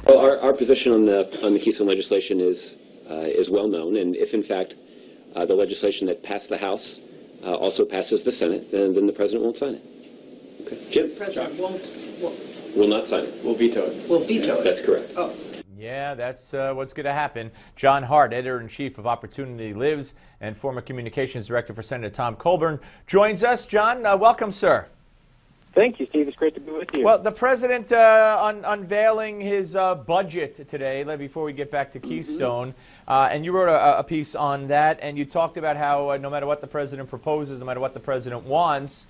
Well, our position on the Keystone legislation is well known, and if in fact the legislation that passed the House also passes the Senate, then the president won't sign it. Okay. Jim? The president won't. Will not sign it. We'll veto it. Will veto it. That's correct. Oh. Yeah, that's what's going to happen. John Hart, editor-in-chief of Opportunity Lives and former communications director for Senator Tom Coburn, joins us. John, welcome, sir. Thank you, Steve. It's great to be with you. Well, the president unveiling his budget today, before we get back to Keystone, and you wrote a piece on that, and you talked about how no matter what the president proposes, no matter what the president wants,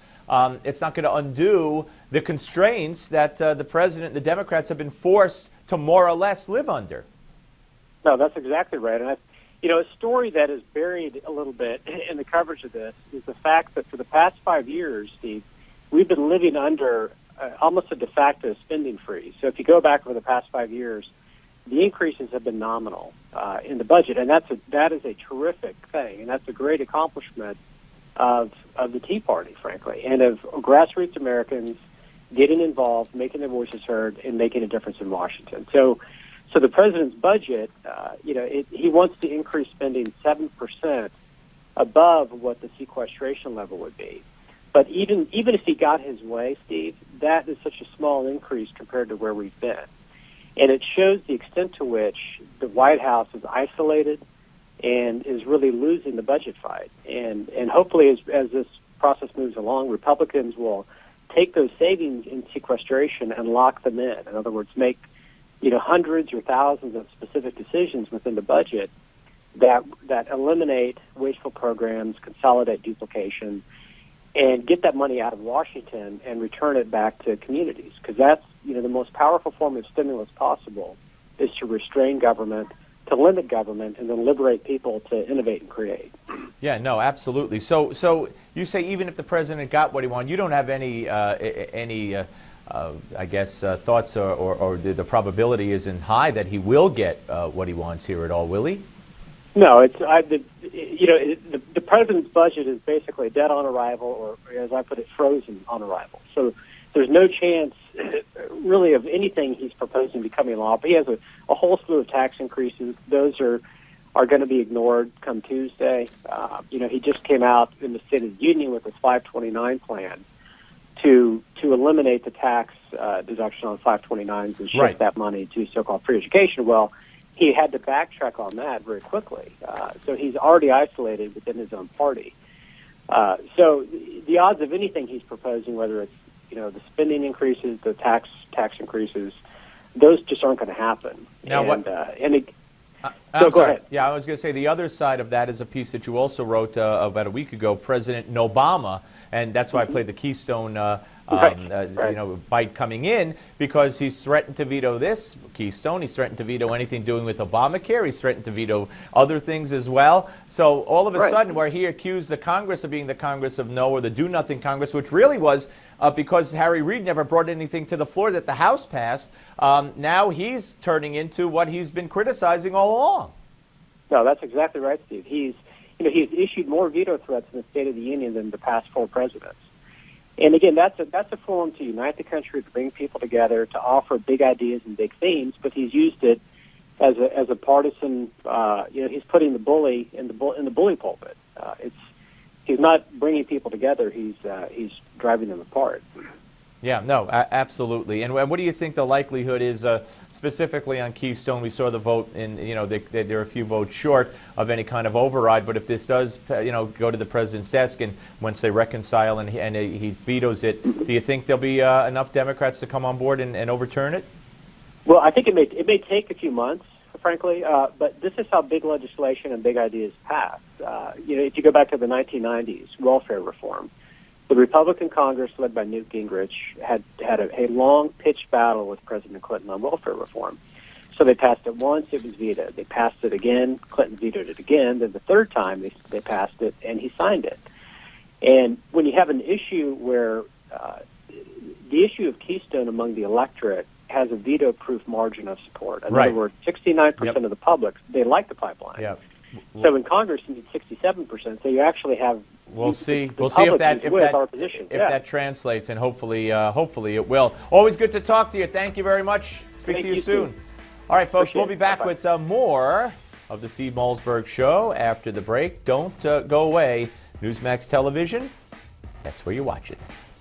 it's not going to undo the constraints that the president and the Democrats have been forced to more or less live under. No, that's exactly right. And a story that is buried a little bit in the coverage of this is the fact that for the past 5 years, Steve, we've been living under almost a de facto spending freeze. So if you go back over the past 5 years, the increases have been nominal in the budget, and that is a terrific thing, and that's a great accomplishment of the Tea Party, frankly, and of grassroots Americans getting involved, making their voices heard, and making a difference in Washington. So the president's budget, he wants to increase spending 7% above what the sequestration level would be. But even if he got his way, Steve, that is such a small increase compared to where we've been. And it shows the extent to which the White House is isolated and is really losing the budget fight. And hopefully as this process moves along, Republicans will take those savings in sequestration and lock them in. In other words, make hundreds or thousands of specific decisions within the budget that eliminate wasteful programs, consolidate duplication, and get that money out of Washington and return it back to communities. Because that's the most powerful form of stimulus possible is to restrain government, to limit government, and then liberate people to innovate and create. Yeah, no, absolutely. So you say even if the president got what he wanted, you don't have any thoughts or the probability isn't high that he will get what he wants here at all, will he? No, the president's budget is basically dead on arrival, or as I put it, frozen on arrival. So there's no chance really of anything he's proposing becoming law. But he has a whole slew of tax increases. Those are going to be ignored come Tuesday. He just came out in the State of the Union with his 529 plan to eliminate the tax deduction on 529s and shift that money to so-called free education. Well, he had to backtrack on that very quickly. So he's already isolated within his own party. So the odds of anything he's proposing, whether it's the spending increases, the tax increases, those just aren't going to happen. Now, go ahead. Yeah, I was going to say the other side of that is a piece that you also wrote about a week ago, President Obama, and that's why I played the Keystone bite coming in, because he's threatened to veto this Keystone. He's threatened to veto anything doing with Obamacare. He's threatened to veto other things as well. So all of a sudden, where he accused the Congress of being the Congress of no, or the do-nothing Congress, which really was because Harry Reid never brought anything to the floor that the House passed, now he's turning into what he's been criticizing all along. No, that's exactly right, Steve. He's issued more veto threats in the State of the Union than the past 4 presidents. And again, that's a forum to unite the country, to bring people together, to offer big ideas and big themes. But he's used it as a partisan. He's putting the bully in the bully pulpit. He's not bringing people together. He's driving them apart. Yeah, no, absolutely. And what do you think the likelihood is, specifically on Keystone? We saw the vote, and there are a few votes short of any kind of override. But if this does, go to the president's desk, and once they reconcile and he vetoes it, do you think there'll be enough Democrats to come on board and overturn it? Well, I think it may take a few months, frankly. But this is how big legislation and big ideas pass. If you go back to the 1990s, welfare reform. The Republican Congress, led by Newt Gingrich, had a long pitched battle with President Clinton on welfare reform. So they passed it once, it was vetoed. They passed it again, Clinton vetoed it again. Then the third time they passed it, and he signed it. And when you have an issue where the issue of Keystone among the electorate has a veto-proof margin of support. In other words, 69% of the public, they like the pipeline. Yep. So in Congress, you need 67%. So you actually have. We'll see if that translates, and hopefully it will. Always good to talk to you. Thank you very much. Speak to you soon. All right, folks, Appreciate we'll be it. back Bye-bye. with more of the Steve Malzberg Show after the break. Don't go away. Newsmax Television, that's where you're watching this.